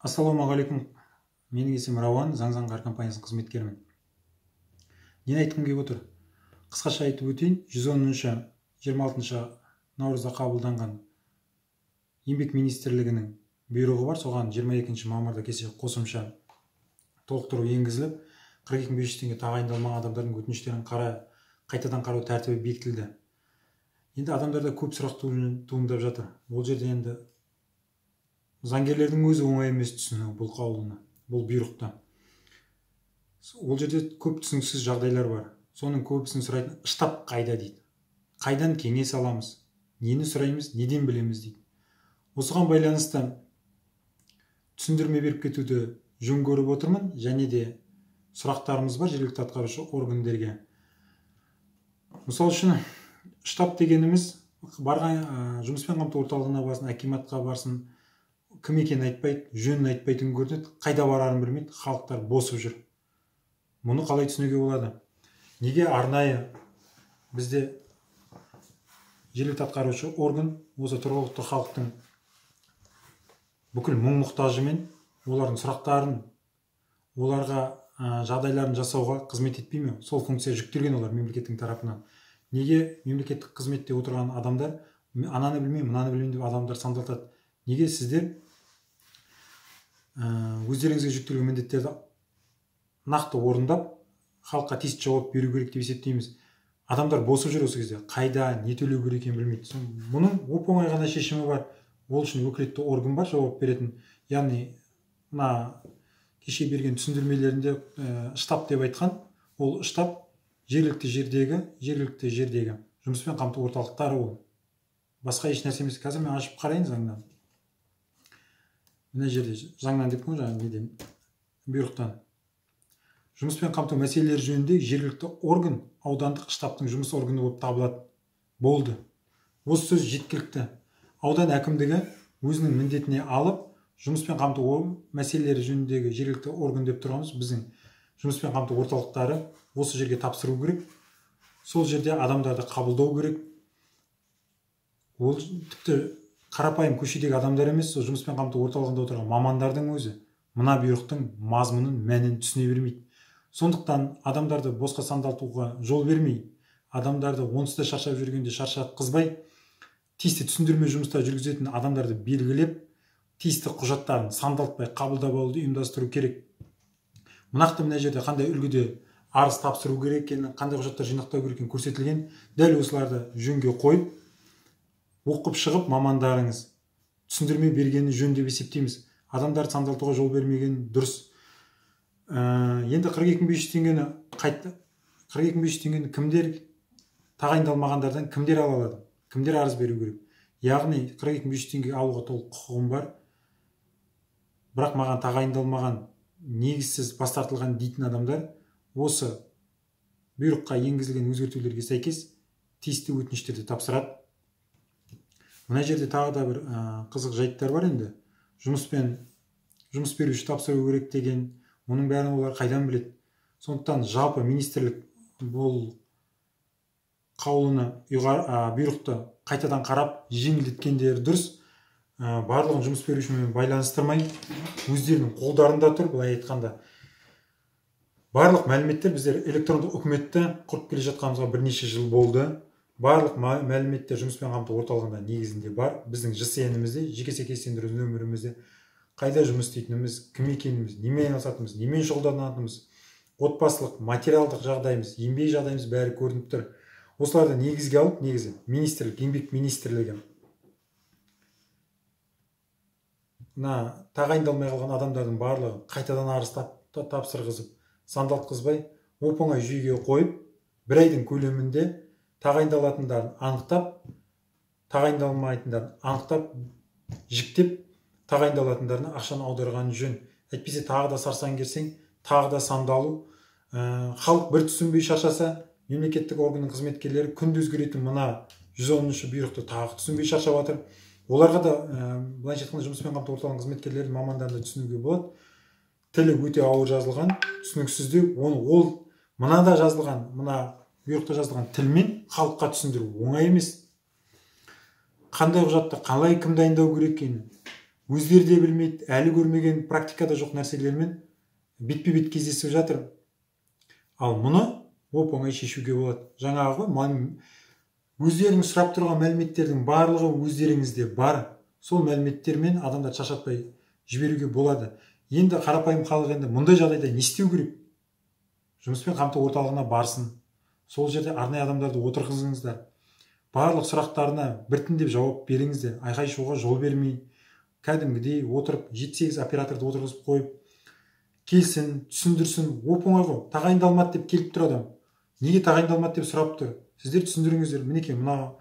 Ассалаумағалейкум. Менің есімім Рауан, заң қар компаниясының қызметкерімін. Нені айтқым келіп отыр? Қысқаша айтып өтейін. 110-шы 26 наурызда қабылданған еңбек министрлігінің бұйрығы бар. Соған 22 мамырда кеше қосымша толықтыру енгізіліп, 42.500 теңге тағайындалмаған адамдардың өтініштерін қайтадан қарау тәртібі бекітілді. Енді адамдарда көп сұрақ туындап жатыр. Ол жерде енді заңгерлердің өзі оңай емес түсіну бұл қаулыны, бұл бұйрықты. Ол жерде көп түсініксіз жағдайлар бар. Соның көбісін сұрайтын, штаб қайда дейді. Қайдан кеңес аламыз? Нені сұраймыз, неден білеміз дейді. Осыған байланысты түсіндірме беріп кетуді жөн көріп отырмын, және де сұрақтарымыз бар жергілікті атқарушы органдерге. Мысал үшін, штаб дегеніміз барған жұмыспен қамту орталығына барсын, акиматқа барсын, кім екенін айтпайды, жөнін айтпайтын көрінеді, қайда барарын білмейді, халықтар босып жүр. Мұны қалай түсінуге болады? Неге арнайы бізде жергілікті атқарушы орган осы тұрғылықты халықтың бүкіл мұң-мұқтажымен олардың сұрақтарын, оларға жағдайларын жасауға қызмет етпей ме? Сол функция жүктелген олар мемлекеттің тарапынан. Неге мемлекеттік қызметте отырған адамдар ананы білмеймін, мынаны білмеймін деп адамдар сандалтады? Неге сіздер өздеріңізге жүктелген міндеттерді нақты орындап, халыққа тиісті жауап беру керек деп есептейміз? Адамдар босып жүр осы кезде. Қайда, не төлеу керек екенін білмейді. Мұның оп-оңай ғана шешімі бар. Ол үшін өкілетті орган бар, жауап беретін. Яғни, мына кеше берген түсіндірмелерінде штаб деп айтқан, ол штаб жергілікті жердегі жұмыспен қамту орталықтары ол. Басқа еш нәрсе емес. Қазір мен ашып қарайын заңнан. Мына жерде заңнан деп қой, жаңағы неден, бұйрықтан. Жұмыспен қамту мәселелері жөнінде жергілікті орган аудандық штабтың жұмыс органы болып табылады. Болды. Осы сөз жеткілікті. Аудан әкімдігі өзінің міндетіне алып, жұмыспен қамту мәселелері жөніндегі жергілікті орган деп тұрғанымыз біздің жұмыспен қамту орталықтары осы жерге тапсыру керек. Сол жерде адамдарды қабылдау керек. Ол тіпті қарапайым көшедегі адамдар емес, жұмыспен қамту орталығында отырған мамандардың өзі мына бұйрықтың мазмұнын, мәнін түсіне бермейді. Сондықтан адамдарды босқа сандалтуға жол бермей, адамдарды онсыз да шаршап жүргенде шаршатқызбай, тиісті түсіндірме жұмыста жүргізетін адамдарды белгілеп, тиісті құжаттарын сандалтпай қабылдап алуды ұйымдастыру керек. Мұнақты мына жерде қандай үлгіде арыз тапсыру керек екенін, қандай құжаттар жинақтау керек екенін көрсетілген. Дәл осыларды жөнге қойып, оқып шығып мамандарыңыз түсіндірме бергені жөн деп есептейміз. Адамдарды сандалтуға жол бермеген дұрыс. Енді 42.500 теңгені қайтты. 42.500 теңгені кімдер тағайындалмағандардан кімдер ала алады? Кімдер арыз беру керек? Яғни 42.500 теңге алуға толық құқығым бар. Бірақ маған тағайындалмаған, негізсіз бас тартылған дейтін адамдар осы бұйрыққа енгізілген өзгертулерге сәйкес тиісті өтініштерді тапсырады. Мына жерде тағы да бір қызық жайттар бар енді. Жұмыс беруші тапсыру керек деген, оның бәрін олар қайдан біледі? Сондықтан жалпы министрлік бұл қаулыны, бұйрықты қайтадан қарап, жеңілдеткендері дұрыс. Барлығын жұмыс берушімен байланыстырмай, өздерінің қолдарында тұр, былай айтқанда. Барлық мәліметтер біздер электрондық үкіметті құрып келе жатқанымызға бірнеше жыл болды. Барлық мәліметтер жұмыспен қамту орталығында негізінде бар. Біздің ЖСН-імізде, жеке сәйкестендіру нөмірімізде қайда жұмыс істейтініміз, кім екеніміз, немен айналысатынымыз, немен шұғылданатынымыз, отбасылық, материалдық жағдайымыз, еңбек жағдайымыз бәрі көрініп тұр. Осыларды негізге алып, министрлік, еңбек министрлігі тағайындалмай қалған адамдардың барлығын қайтадан арыз тапсырғызып, сандалтқызбай, оп-оңай жүйеге қойып, бір айдың көлемінде тағайындалатындарын анықтап, тағайындалмайтындарын анықтап, жіктеп, тағайындалатындарына ақшаны аударған жөн. Әйтпесе тағы да сарсаң керсең, тағы да сандалу. Халық бір түсінбей шаршаса, мемлекеттік органның қызметкерлері күнде өзгеретін мына 110-шы бұйрықты тағы түсінбей шаршап жатыр. Оларға да былайша айтқанда жұмыспен қамту орталығының қызметкерлерін, мамандарды түсінуге болады. Тілі өте ауыр жазылған, түсініксіздеу, ол мынада жазылған, мына бұйрықта жазылған тілмен халыққа түсіндіру оңай емес. Қандай құжатты қалай кім дайындау керек екенін, өздері де білмейді, әлі көрмеген, практикада жоқ нәрселермен бетпе бет кездесіп жатыр. Ал мұны оп оңай шешуге болады. Жаңағы өздеріңіз сұрап тұрған мәліметтердің барлығы өздеріңізде бар. Сол мәліметтермен адамдар шашатпай жіберуге болады. Енді қарапайым халық енді мұндай жағдайда не істеу керек? Жұмыспен қамту орталығына барсын. Сол жерде арнайы адамдарды отырғызыңыздар. Барлық сұрақтарына біртіндеп жауап беріңіздер. Айқай шуға жол бермей, кәдімгідей отырып 7-8 операторды отырғызып қойып, келсін, түсіндірсін. Оп-оңай ғой. Тағайындалмады деп келіп тұр адам. Неге тағайындалмады деп сұрап тұр? Сіздер түсіндіріңіздер. Мінекей мына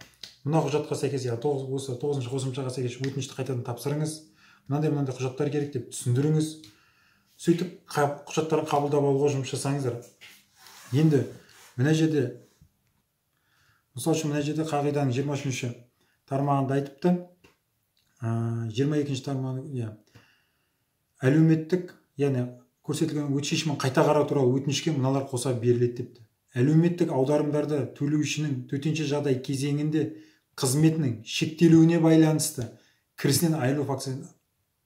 құжатқа сәйкес, осы 9-шы қосымшаға сәйкес өтінішті қайтадан тапсырыңыз. Мынандай құжаттар керек деп түсіндіріңіз. Сөйтіп құжаттарын қабылдап алуға жұмыс жасаңыздар. Енді мына жерде, мысалы үшін мына жерде қағиданың 23-ші тармағында айтыпты, 22-ші тармағы, әлеуметтік, яғни көрсетілген өтініш шешімін қайта қарау туралы өтінішке мыналар қоса беріледі депті. Әлеуметтік аударымдарды төлеушінің төтенше жағдай кезеңінде қызметінің шектелуіне байланысты кірісінен айырылу фактісін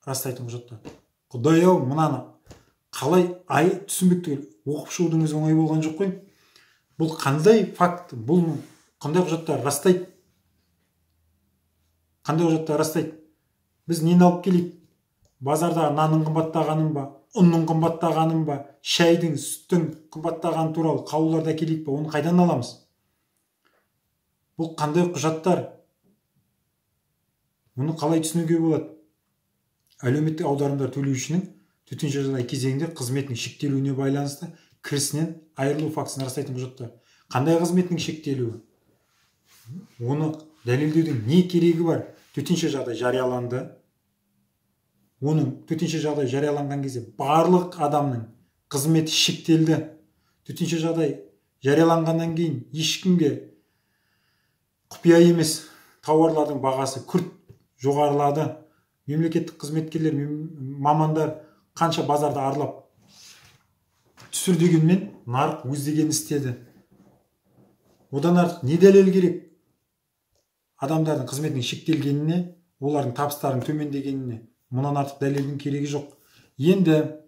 растайтын құжаттар. Құдай-ау, мынаны қалай түсінбек түгел оқып шығудыңыз оңай болған жоқ қой. Бұл қандай факт, бұл қандай құжаттар растайды? Қандай құжаттар растайды? Біз нені алып келейік? Базардағы нанның қымбаттағанын ба, ұнның қымбаттағанын ба, шайдың, сүттің қымбаттағаны туралы қаулыларды әкелейік па, оны қайдан аламыз? Бұл қандай құжаттар? Мұны қалай түсінуге болады? Әлеуметтік аударымдар төлеушінің төтенше жағдай кезеңінде қызметінің шектелуіне байланысты кірісінен айырылу фактісін растайтын құжаттар. Қандай қызметінің шектелуі? Оны дәлелдеудің не керегі бар? Төтенше жағдай жарияланды. Оның төтенше жағдай жарияланған кезде барлық адамның қызметі шектелді. Төтенше жағдай жарияланғаннан кейін ешкімге құпия емес, тауарлардың бағасы күрт жоғарылады. Мемлекеттік қызметкерлер, мамандар қанша базарды аралап түсір дегенмен нарық өз дегенін істеді. Одан артық не дәлел керек? Адамдардың қызметінің шектелгеніне, олардың табыстарының төмендегеніне мұнан артық дәлелдің керегі жоқ. Енді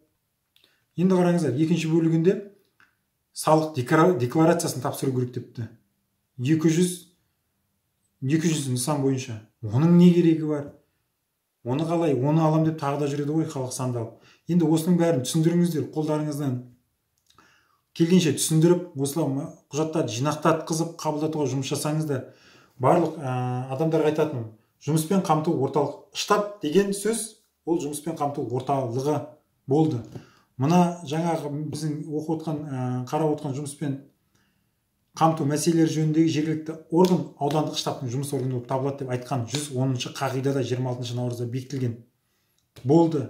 қараңыздар, екінші бөлігінде салық декларациясын тапсыру керек депті. 200 нысан бойынша. Оның не керегі бар? Оны қалай? Оны алам деп тағы да жүреді ғой халық сандалып. Енді осының бәрін түсіндіріңіздер, қолдарыңыздан келгенше түсіндіріп, осылай құжаттарды жинақтатқызып қабылдатуға жұмыс жасаңыздар. Барлық адамдарға айтатыным, жұмыспен қамту орталық штаб деген сөз, ол жұмыспен қамту орталығы болды. Мына жаңағы біздің қарап отқан жұмыспен қамту мәселелері жөніндегі жергілікті орган аудандық штабтың жұмыс органы болып табылады деп айтқан 110-шы қағидада 26 наурызда бекітілген болды.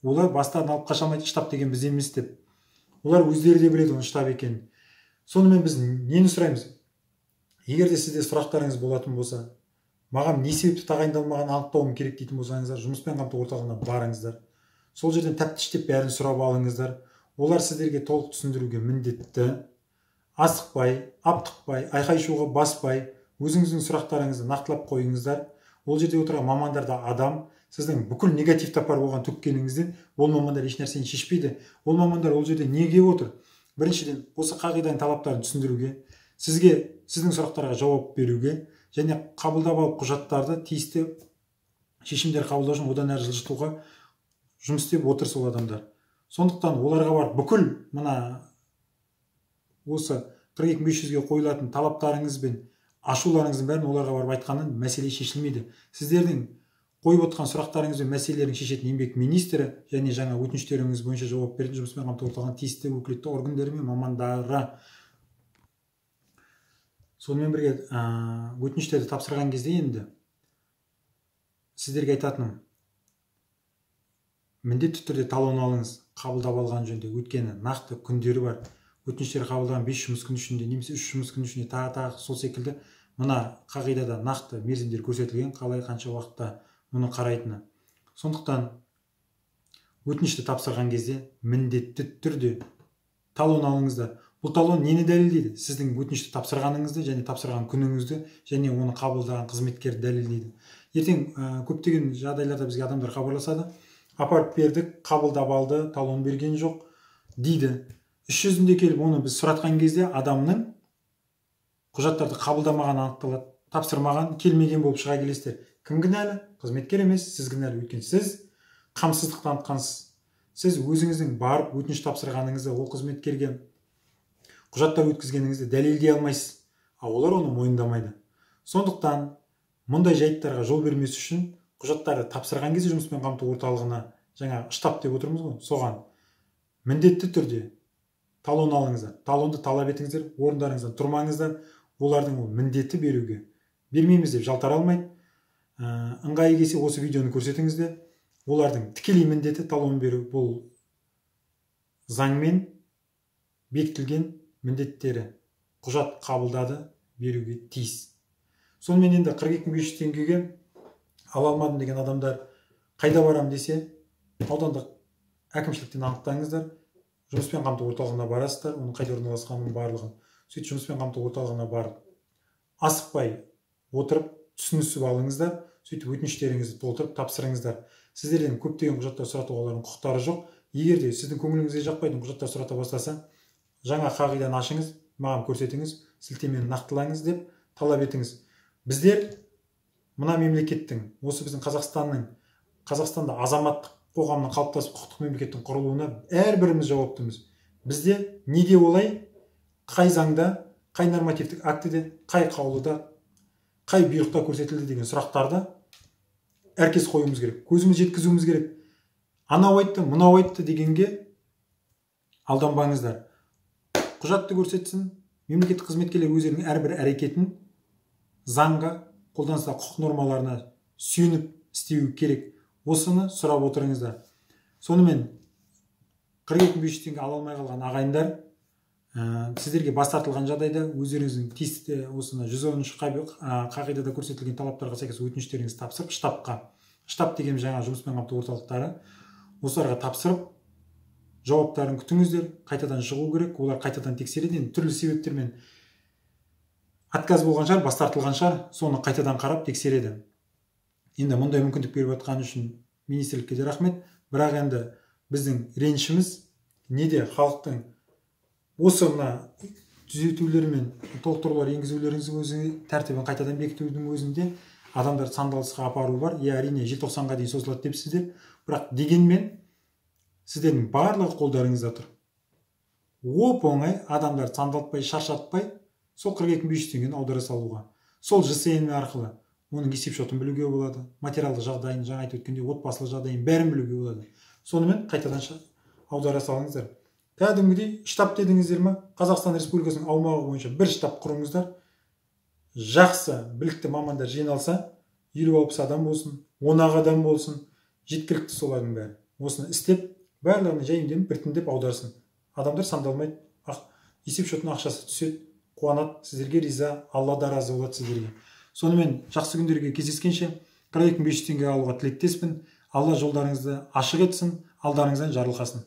Олар бастарын алып қаша алмайды, штаб деген біз емес деп. Олар өздері де біледі оның штаб екенін. Сонымен біз нені сұраймыз? Егер де сізде сұрақтарыңыз болатын болса, маған не себепті тағайындалмаған анықтауым керек дейтін болсаңыздар, жұмыспен қамту орталығына барыңыздар. Сол жерден тәптіштеп бәрін сұрап алыңыздар. Олар сіздерге толық түсіндіруге міндетті. Асықпай, аптықпай, айқай-шуға баспай, өзіңіздің сұрақтарыңызды нақтылап қойыңыздар. Ол жерде отырған мамандар да адам. Сіздің бүкіл негатив тапар болған түпкеніңізден ол мамандар еш нәрсені шешпейді. Ол мамандар ол жерде неге отыр? Біріншіден, осы қағиданың талаптарын түсіндіруге, сіздің сұрақтарға жауап беруге, және қабылдап алып құжаттарды тиісті шешімдер қабылдау үшін одан әрі жылжытуға жұмыс істеп отыр сол адамдар. Сондықтан оларға бар бүкіл осы 42500-ге қойылатын талаптарыңыз бен ашуларыңыздың бәрін оларға барып айтқаннан мәселе шешілмейді. Сіздердің қойып отқан сұрақтарыңыз бен мәселелерін шешетін еңбек министрі және жаңа өтініштеріңіз бойынша жауап беретін жұмыспен қамту орталығының тиісті өкілетті органдары мен мамандары. Сонымен бірге өтініштерді тапсырған кезде енді сіздерге айтатыным, міндетті түрде талон алыңыз, қабылдап алған жөнінде. Өйткені нақты күндері бар. Өтініштер қабылдаған 5 жұмыс күні ішінде немесе 3 жұмыс күні ішінде тағы сол секілді мына қағидада нақты мерзімдер көрсетілген, қалай қанша уақытта мұны қарайтыны. Сондықтан өтінішті тапсырған кезде міндетті түрде талон алыңыздар. Бұл талон нені дәлелдейді? Сіздің өтінішті тапсырғаныңызды және тапсырған күніңізді және оны қабылдаған қызметкерді дәлелдейді. ертең көптеген жағдайларда бізге адамдар хабарласады, апарып бердік, қабылдап алды, талон берген жоқ дейді. Іс жүзінде келіп оны біз сұратқан кезде адамның құжаттарды қабылдамаған анықталады, тапсырмаған, келмеген болып шыға келесіздер. Кім кінәлі? Қызметкер емес, сіз кінәлі. Өйткені сіз қамсыздық танытқансыз. Сіз өзіңіздің барып өтініш тапсырғаныңызды, ол қызметкерге құжаттар өткізгеніңізді дәлелдей алмайсыз, олар оны мойындамайды. Сондықтан мұндай жайттарға жол бермес үшін құжаттарды тапсырған кезде жұмыспен қамту орталығына, жаңа штаб деп отырмыз ғой, соған міндетті түрде талон алыңыздар, талонды талап етіңіздер, орындарыңыздан тұрмаңыздар. Олардың ол міндетті беруге. Бермейміз деп жалтара алмайды. Ыңғайы келсе осы видеоны көрсетіңіздер. Олардың тікелей міндеті талон беру. Бұл заңмен бекітілген міндеттері. Құжат қабылдады, беруге тиіс. Сонымен енді 42.500 теңгеге ала алмадым деген адамдар қайда барам десе, аудандық әкімшіліктен анықтаңыздар. Жұмыспен қамту орталығына барасыздар, оның қайда орналасқанын барлығын. Сөйтіп жұмыспен қамту орталығына барып, асықпай отырып, түсінісіп алыңыздар. Сөйтіп өтініштеріңізді толтырып тапсырыңыздар. Сіздерден көптеген құжаттар сұратуға олардың құқықтары жоқ. Егер де сіздің көңіліңізге жақпайтын құжаттар сұрата бастаса, жаңа қағиданы ашыңыз, маған көрсетіңіз, сілтемені нақтылаңыз деп талап етіңіз. Біздер мына мемлекеттің, осы біздің Қазақстанда азаматтық қоғамның қалыптасып құқықтық мемлекеттің құрылуына әрбіріміз жауаптымыз. Бізде неге олай, қай заңда, қай нормативтік актіде, қай қаулыда, қай бұйрықта көрсетілді деген сұрақтарды әркез қоюымыз керек, көзіміз жеткізуіміз керек. Анау айтты, мынау айтты дегенге алданбаңыздар. Құжатты көрсетсін, мемлекеттік қызметкерлер өздерінің әрбір әрекетін заңға, қолданыстағы құқық нормаларына сүйеніп істеуі керек. Осыны сұрап отырыңыздар. Сонымен 42.500 теңге ала алмай қалған ағайындар, сіздерге бас тартылған жағдайда өздеріңіздің тиісті осыны 110 қағидада көрсетілген талаптарға сәйкес өтініштеріңізді тапсырып штабқа, штаб деген жаңа жұмыспен қамту орталықтары, осыларға тапсырып жауаптарын күтіңіздер. Қайтадан шығу керек, олар қайтадан тексереді. Түрлі себептермен отказ болған шығар, бас тартылған шығар, соны қайтадан қарап тексереді. Енді мұндай мүмкіндік беріп жатқан үшін министрлікке де рахмет. Бірақ енді біздің ренішіміз неде, халықтың осы мына түзетулер мен толықтырулар енгізулеріңіздің өзі, тәртібін қайтадан бекітудің өзінде адамдар сандалысқа апару бар. Әрине желтоқсанға дейін созылады депсіздер. Бірақ дегенмен сіздердің барлығы қолдарыңызда тұр. Оп-оңай адамдар сандалтпай, шаршатпай, сол 42.500 теңгені аудара салуға. Сол ЖСН арқылы оның есеп-шотын білуге болады, материалды жағдайын, жаңа айтып өткендей, отбасылық жағдайын бәрін білуге болады. Сонымен қайтадан аудара салыңыздар. Кәдімгідей штаб дедіңіздер ме? Қазақстан Республикасының аумағы бойынша бір штаб құрыңыздар. Жақсы, білікті мамандар жиналса, 50-60 адам болсын, 10 адам болсын, жеткілікті солардың бәрі. Осыны істеп, барлығын жайымен біртіндеп аударсын. Адамдар сандалмайды, есеп-шотының ақшасы түседі, қуанады, сіздерге риза, Алла да разы болады сіздерге. Сонымен жақсы күндерге кездескенше 42.500 теңге алуға тілектеспін. Алла жолдарыңызды ашық етсін, алдарыңыздан жарылқасын.